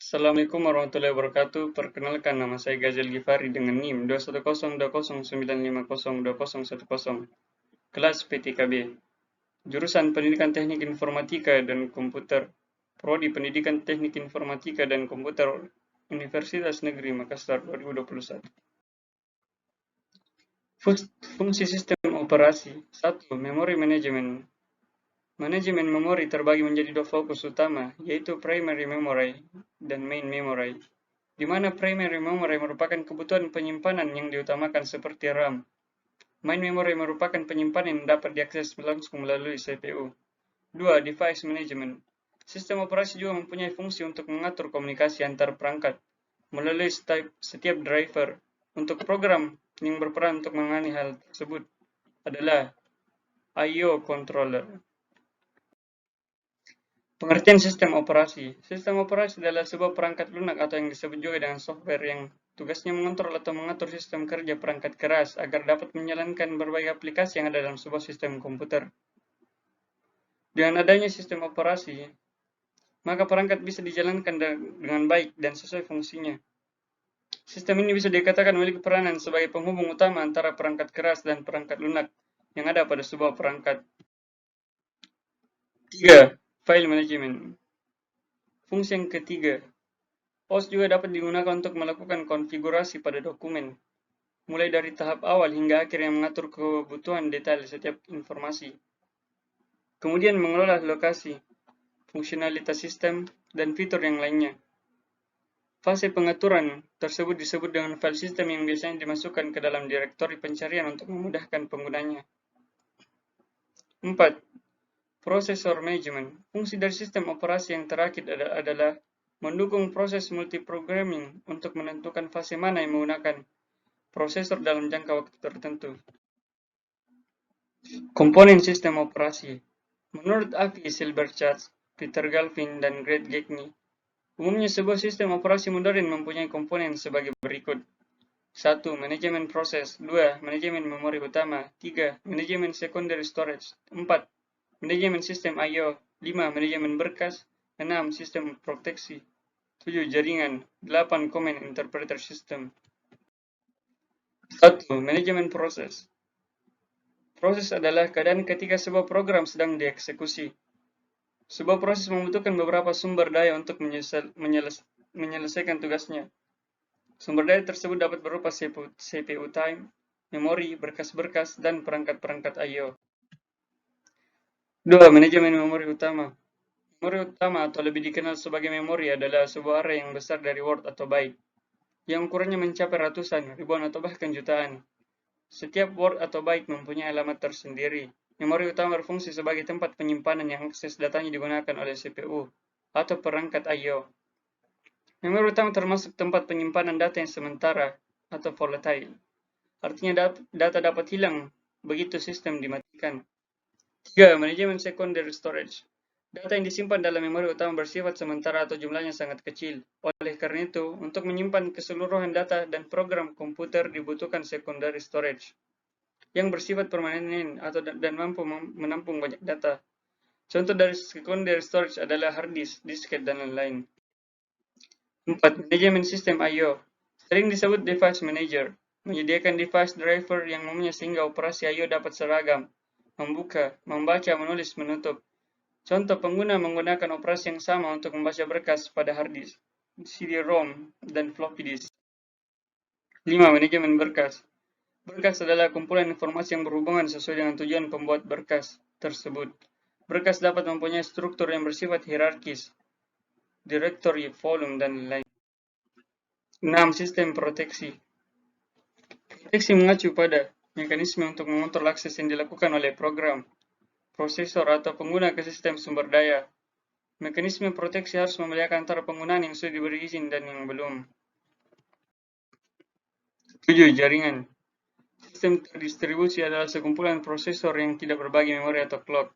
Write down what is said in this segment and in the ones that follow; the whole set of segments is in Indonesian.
Assalamualaikum warahmatullahi wabarakatuh. Perkenalkan, nama saya Gazal Gifari dengan NIM 21020902010. Kelas PTKB. Jurusan Pendidikan Teknik Informatika dan Komputer. Prodi Pendidikan Teknik Informatika dan Komputer Universitas Negeri Makassar 2021. Fungsi sistem operasi. 1. Memori manajemen. Manajemen memori terbagi menjadi dua fokus utama, yaitu primary memory dan main memory, di mana primary memory merupakan kebutuhan penyimpanan yang diutamakan seperti RAM. Main memory merupakan penyimpanan yang dapat diakses langsung melalui CPU. 2. Device management. Sistem operasi juga mempunyai fungsi untuk mengatur komunikasi antar perangkat melalui setiap driver. Untuk program yang berperan untuk menangani hal tersebut adalah I/O controller. Pengertian sistem operasi. Sistem operasi adalah sebuah perangkat lunak atau yang disebut juga dengan software yang tugasnya mengontrol atau mengatur sistem kerja perangkat keras agar dapat menjalankan berbagai aplikasi yang ada dalam sebuah sistem komputer. Dengan adanya sistem operasi, maka perangkat bisa dijalankan dengan baik dan sesuai fungsinya. Sistem ini bisa dikatakan memiliki peranan sebagai penghubung utama antara perangkat keras dan perangkat lunak yang ada pada sebuah perangkat. 3. File management. Fungsi yang ketiga, OS juga dapat digunakan untuk melakukan konfigurasi pada dokumen, mulai dari tahap awal hingga akhir yang mengatur kebutuhan detail setiap informasi. Kemudian mengelola lokasi, fungsionalitas sistem, dan fitur yang lainnya. Fase pengaturan tersebut disebut dengan file system yang biasanya dimasukkan ke dalam direktori pencarian untuk memudahkan penggunanya. 4. Processor management. Fungsi dari sistem operasi yang terakhir adalah mendukung proses multiprogramming untuk menentukan fase mana yang menggunakan prosesor dalam jangka waktu tertentu. Komponen sistem operasi. Menurut Avi Silberschatz, Peter Galvin, dan Greg Gagne, umumnya sebuah sistem operasi modern mempunyai komponen sebagai berikut. 1. Manajemen proses. 2. Manajemen memori utama. 3. Manajemen secondary storage. 4. Manajemen sistem I/O. 5. Manajemen berkas. 6. Sistem proteksi. 7. Jaringan. 8. Command interpreter system. 1. Manajemen proses. Proses adalah keadaan ketika sebuah program sedang dieksekusi. Sebuah proses membutuhkan beberapa sumber daya untuk menyelesaikan tugasnya. Sumber daya tersebut dapat berupa CPU time, memori, berkas-berkas, dan perangkat-perangkat I/O. 2. Manajemen memori utama. Memori utama atau lebih dikenal sebagai memori adalah sebuah array yang besar dari word atau byte, yang ukurannya mencapai ratusan, ribuan, atau bahkan jutaan. Setiap word atau byte mempunyai alamat tersendiri. Memori utama berfungsi sebagai tempat penyimpanan yang akses datanya digunakan oleh CPU atau perangkat I/O. Memori utama termasuk tempat penyimpanan data yang sementara atau volatile. Artinya data dapat hilang begitu sistem dimatikan. 3. Manajemen secondary storage. Data yang disimpan dalam memori utama bersifat sementara atau jumlahnya sangat kecil. Oleh karena itu, untuk menyimpan keseluruhan data dan program komputer dibutuhkan secondary storage yang bersifat permanen atau dan mampu menampung banyak data. Contoh dari secondary storage adalah hard disk, disket, dan lain-lain. 4. Manajemen sistem I/O. Sering disebut device manager. Menyediakan device driver yang umumnya sehingga operasi I/O dapat seragam, membuka, membaca, menulis, menutup. Contoh pengguna menggunakan operasi yang sama untuk membaca berkas pada hard disk, CD-ROM, dan floppy disk. 5. Manajemen berkas. Berkas adalah kumpulan informasi yang berhubungan sesuai dengan tujuan pembuat berkas tersebut. Berkas dapat mempunyai struktur yang bersifat hierarkis, directory, volume, dan lain. 6. Sistem proteksi. Proteksi mengacu pada mekanisme untuk mengontrol akses yang dilakukan oleh program, prosesor, atau pengguna ke sistem sumber daya. Mekanisme proteksi harus membedakan antara penggunaan yang sudah diberi izin dan yang belum. 7. Jaringan. Sistem terdistribusi adalah sekumpulan prosesor yang tidak berbagi memori atau clock.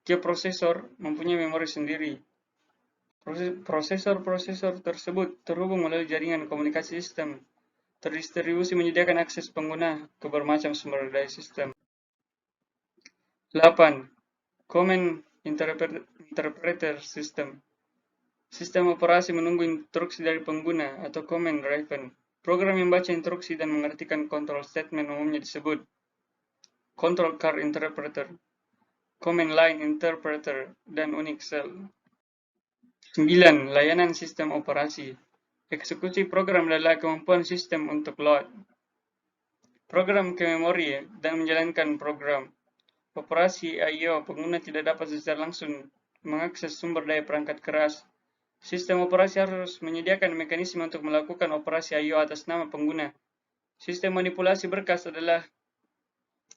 Tiap prosesor mempunyai memori sendiri. Prosesor tersebut terhubung melalui jaringan komunikasi sistem. Terdistribusi menyediakan akses pengguna ke bermacam sumber daya sistem. 8. Command interpreter system. Sistem operasi menunggu instruksi dari pengguna atau command driven. Program yang membaca instruksi dan mengartikan control statement umumnya disebut control car interpreter, command line interpreter, dan Unix shell. 9. Layanan sistem operasi. Eksekusi program adalah kemampuan sistem untuk load program ke memori dan menjalankan program. Operasi I/O pengguna tidak dapat secara langsung mengakses sumber daya perangkat keras. Sistem operasi harus menyediakan mekanisme untuk melakukan operasi I/O atas nama pengguna. Sistem manipulasi berkas adalah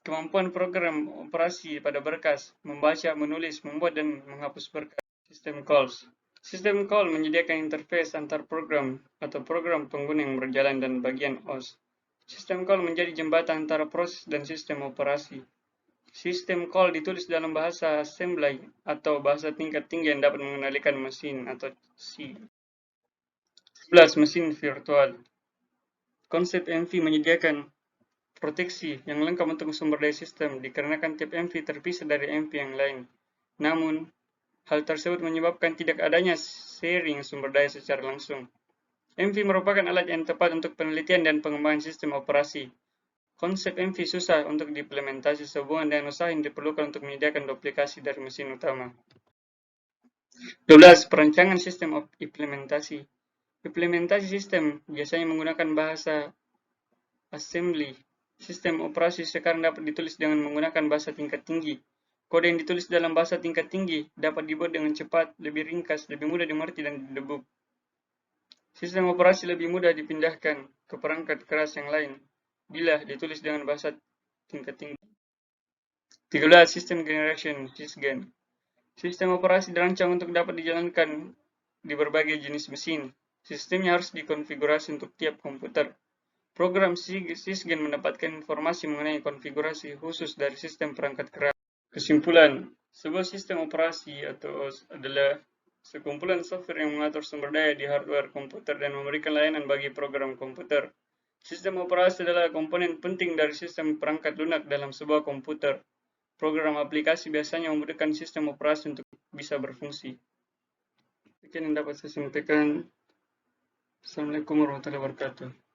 kemampuan program operasi pada berkas, membaca, menulis, membuat, dan menghapus berkas. Sistem calls. Sistem call menyediakan interface antar program atau program pengguna yang berjalan dan bagian OS. Sistem call menjadi jembatan antara proses dan sistem operasi. Sistem call ditulis dalam bahasa assembly atau bahasa tingkat tinggi yang dapat mengendalikan mesin atau C. 11. Mesin virtual. Konsep MV menyediakan proteksi yang lengkap untuk sumber daya sistem dikarenakan tiap MV terpisah dari MV yang lain. Namun, hal tersebut menyebabkan tidak adanya sharing sumber daya secara langsung. MV merupakan alat yang tepat untuk penelitian dan pengembangan sistem operasi. Konsep MV susah untuk diimplementasi sehubungan dengan usaha yang diperlukan untuk menyediakan duplikasi dari mesin utama. 12. Perancangan sistem implementasi. Implementasi sistem biasanya menggunakan bahasa assembly. Sistem operasi sekarang dapat ditulis dengan menggunakan bahasa tingkat tinggi. Kode yang ditulis dalam bahasa tingkat tinggi dapat dibuat dengan cepat, lebih ringkas, lebih mudah dimengerti, dan didebug. Sistem operasi lebih mudah dipindahkan ke perangkat keras yang lain bila ditulis dengan bahasa tingkat tinggi. 13. System Generation (SysGen). Sistem operasi dirancang untuk dapat dijalankan di berbagai jenis mesin. Sistemnya harus dikonfigurasi untuk tiap komputer. Program SysGen mendapatkan informasi mengenai konfigurasi khusus dari sistem perangkat keras. Kesimpulan, sebuah sistem operasi atau OS adalah sekumpulan software yang mengatur sumber daya di hardware komputer dan memberikan layanan bagi program komputer. Sistem operasi adalah komponen penting dari sistem perangkat lunak dalam sebuah komputer. Program aplikasi biasanya membutuhkan sistem operasi untuk bisa berfungsi. Sekian yang dapat saya sampaikan. Assalamualaikum warahmatullahi wabarakatuh.